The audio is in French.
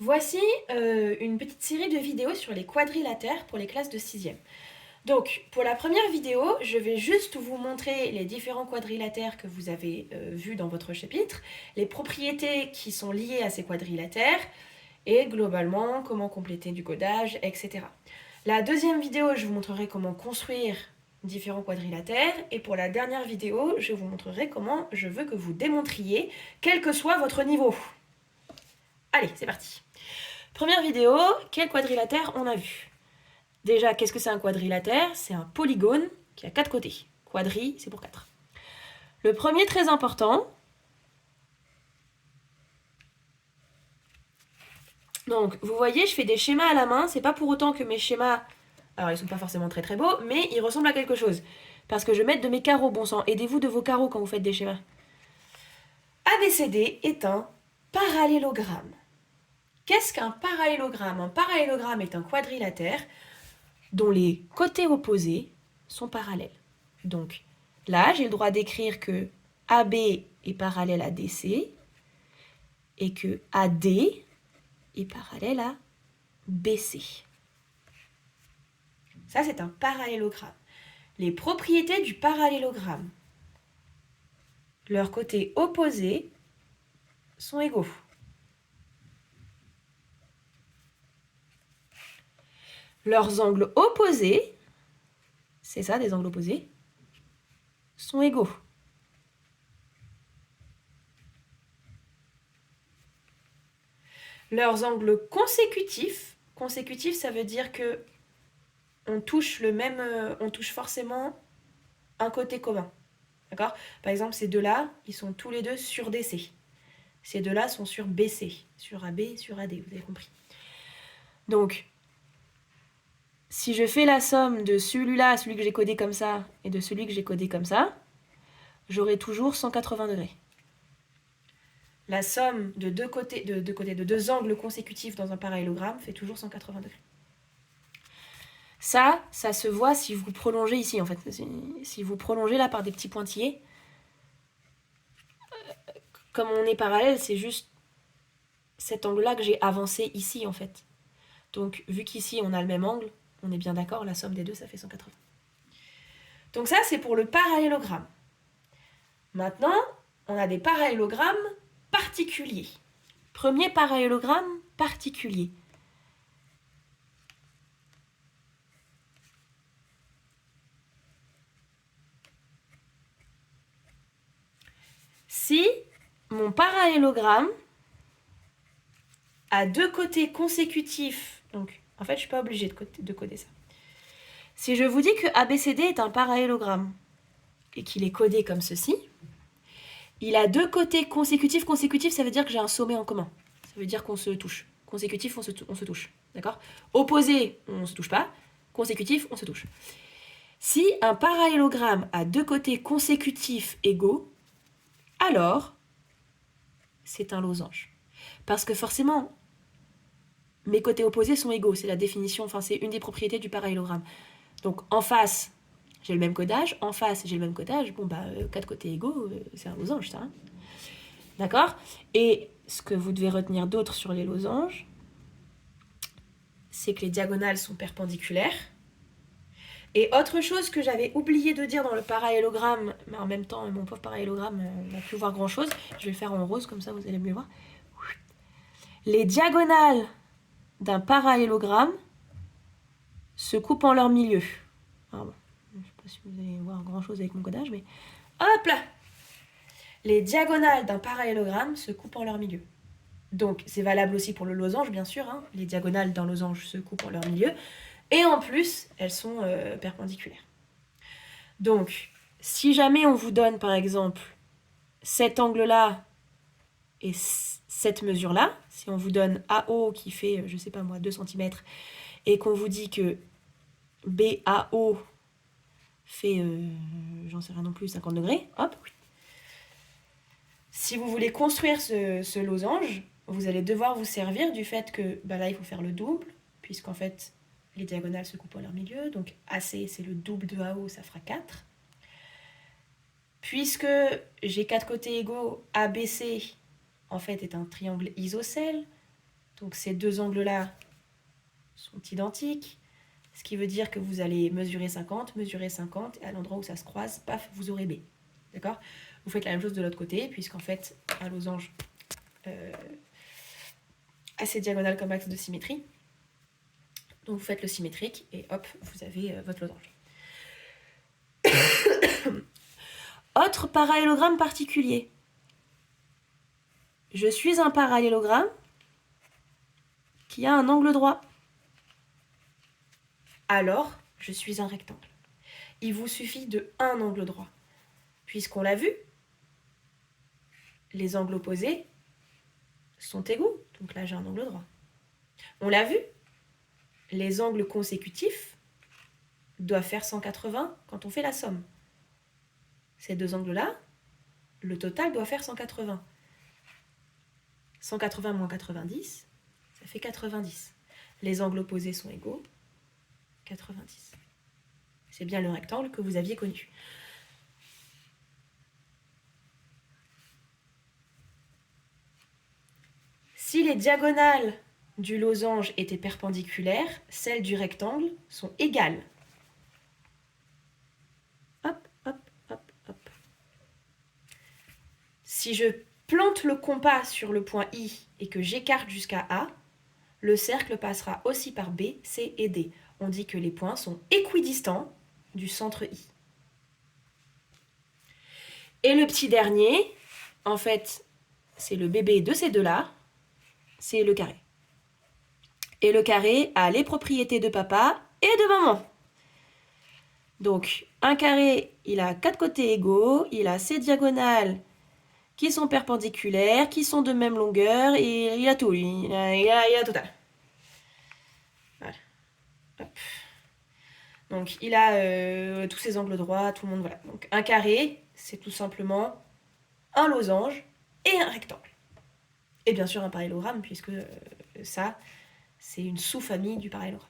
Voici une petite série de vidéos sur les quadrilatères pour les classes de 6e. Donc, pour la première vidéo, je vais juste vous montrer les différents quadrilatères que vous avez vus dans votre chapitre, les propriétés qui sont liées à ces quadrilatères, et globalement, comment compléter du codage, etc. La deuxième vidéo, je vous montrerai comment construire différents quadrilatères, et pour la dernière vidéo, je vous montrerai comment je veux que vous démontriez, quel que soit votre niveau. Allez, c'est parti. Première vidéo, quel quadrilatère on a vu? Déjà, qu'est-ce que c'est un quadrilatère? C'est un polygone qui a 4 côtés. Quadri, c'est pour 4. Le premier, très important. Donc, vous voyez, je fais des schémas à la main. C'est pas pour autant que mes schémas, alors ils sont pas forcément très très beaux, mais ils ressemblent à quelque chose. Parce que je mets de mes carreaux, bon sang. Aidez-vous de vos carreaux quand vous faites des schémas. ABCD est un parallélogramme. Qu'est-ce qu'un parallélogramme? Un parallélogramme est un quadrilatère dont les côtés opposés sont parallèles. Donc là, j'ai le droit d'écrire que AB est parallèle à DC et que AD est parallèle à BC. Ça, c'est un parallélogramme. Les propriétés du parallélogramme. Leurs côtés opposés sont égaux. Leurs angles opposés, c'est ça, des angles opposés, sont égaux. Leurs angles consécutifs, ça veut dire que on touche forcément un côté commun. D'accord? Par exemple, ces deux-là, ils sont tous les deux sur DC. Ces deux-là sont sur BC, sur AB, sur AD, vous avez compris. Donc, si je fais la somme de celui-là, celui que j'ai codé comme ça, et de celui que j'ai codé comme ça, j'aurai toujours 180 degrés. La somme de deux angles consécutifs dans un parallélogramme fait toujours 180 degrés. Ça se voit si vous prolongez ici, en fait. Si vous prolongez là par des petits pointillés, comme on est parallèle, c'est juste cet angle-là que j'ai avancé ici, en fait. Donc, vu qu'ici, on a le même angle, on est bien d'accord, la somme des deux, ça fait 180. Donc ça, c'est pour le parallélogramme. Maintenant, on a des parallélogrammes particuliers. Premier parallélogramme particulier. Si mon parallélogramme a deux côtés consécutifs, donc en fait, je ne suis pas obligée de coder ça. Si je vous dis que ABCD est un parallélogramme et qu'il est codé comme ceci, il a deux côtés consécutifs. Consécutif, ça veut dire que j'ai un sommet en commun. Ça veut dire qu'on se touche. Consécutif, on se touche. D'accord? Opposé, on ne se touche pas. Consécutif, on se touche. Si un parallélogramme a deux côtés consécutifs égaux, alors c'est un losange. Parce que forcément, mes côtés opposés sont égaux. C'est la définition, enfin c'est une des propriétés du parallélogramme. Donc en face, j'ai le même codage. En face, j'ai le même codage. Bon, bah, quatre côtés égaux, c'est un losange, ça. Hein. D'accord? Et ce que vous devez retenir d'autre sur les losanges, c'est que les diagonales sont perpendiculaires. Et autre chose que j'avais oublié de dire dans le parallélogramme, mais en même temps, mon pauvre parallélogramme n'a pu voir grand-chose. Je vais le faire en rose, comme ça vous allez mieux voir. Les diagonales d'un parallélogramme se coupent en leur milieu. Alors bon, je ne sais pas si vous allez voir grand-chose avec mon codage, mais hop là! Les diagonales d'un parallélogramme se coupent en leur milieu. Donc, c'est valable aussi pour le losange, bien sûr. Hein. Les diagonales d'un losange se coupent en leur milieu. Et en plus, elles sont perpendiculaires. Donc, si jamais on vous donne, par exemple, cet angle-là et cette mesure-là, si on vous donne AO qui fait, je sais pas moi, 2 cm, et qu'on vous dit que BAO fait, j'en sais rien non plus, 50 degrés, hop. Si vous voulez construire ce losange, vous allez devoir vous servir du fait que bah là, il faut faire le double, puisqu'en fait, les diagonales se coupent à leur milieu. Donc AC, c'est le double de AO, ça fera 4. Puisque j'ai 4 côtés égaux, ABC, en fait, est un triangle isocèle. Donc ces deux angles-là sont identiques, ce qui veut dire que vous allez mesurer 50, et à l'endroit où ça se croise, paf, vous aurez B. D'accord? Vous faites la même chose de l'autre côté, puisqu'en fait, un losange assez diagonal comme axe de symétrie. Donc vous faites le symétrique, et hop, vous avez votre losange. Autre parallélogramme particulier. Je suis un parallélogramme qui a un angle droit. Alors, je suis un rectangle. Il vous suffit de un angle droit. Puisqu'on l'a vu, les angles opposés sont égaux. Donc là, j'ai un angle droit. On l'a vu, les angles consécutifs doivent faire 180 quand on fait la somme. Ces deux angles-là, le total doit faire 180. 180 moins 90, ça fait 90. Les angles opposés sont égaux, 90. C'est bien le rectangle que vous aviez connu. Si les diagonales du losange étaient perpendiculaires, celles du rectangle sont égales. Hop, hop, hop, hop. Si je plante le compas sur le point I et que j'écarte jusqu'à A, le cercle passera aussi par B, C et D. On dit que les points sont équidistants du centre I. Et le petit dernier, en fait, c'est le bébé de ces deux-là, c'est le carré. Et le carré a les propriétés de papa et de maman. Donc, un carré, il a 4 côtés égaux, il a ses diagonales qui sont perpendiculaires, qui sont de même longueur, et il a tout, il a total. Voilà. Hop. Donc, il a tous ses angles droits, tout le monde, voilà. Donc, un carré, c'est tout simplement un losange et un rectangle. Et bien sûr, un parallélogramme, puisque ça, c'est une sous-famille du parallélogramme.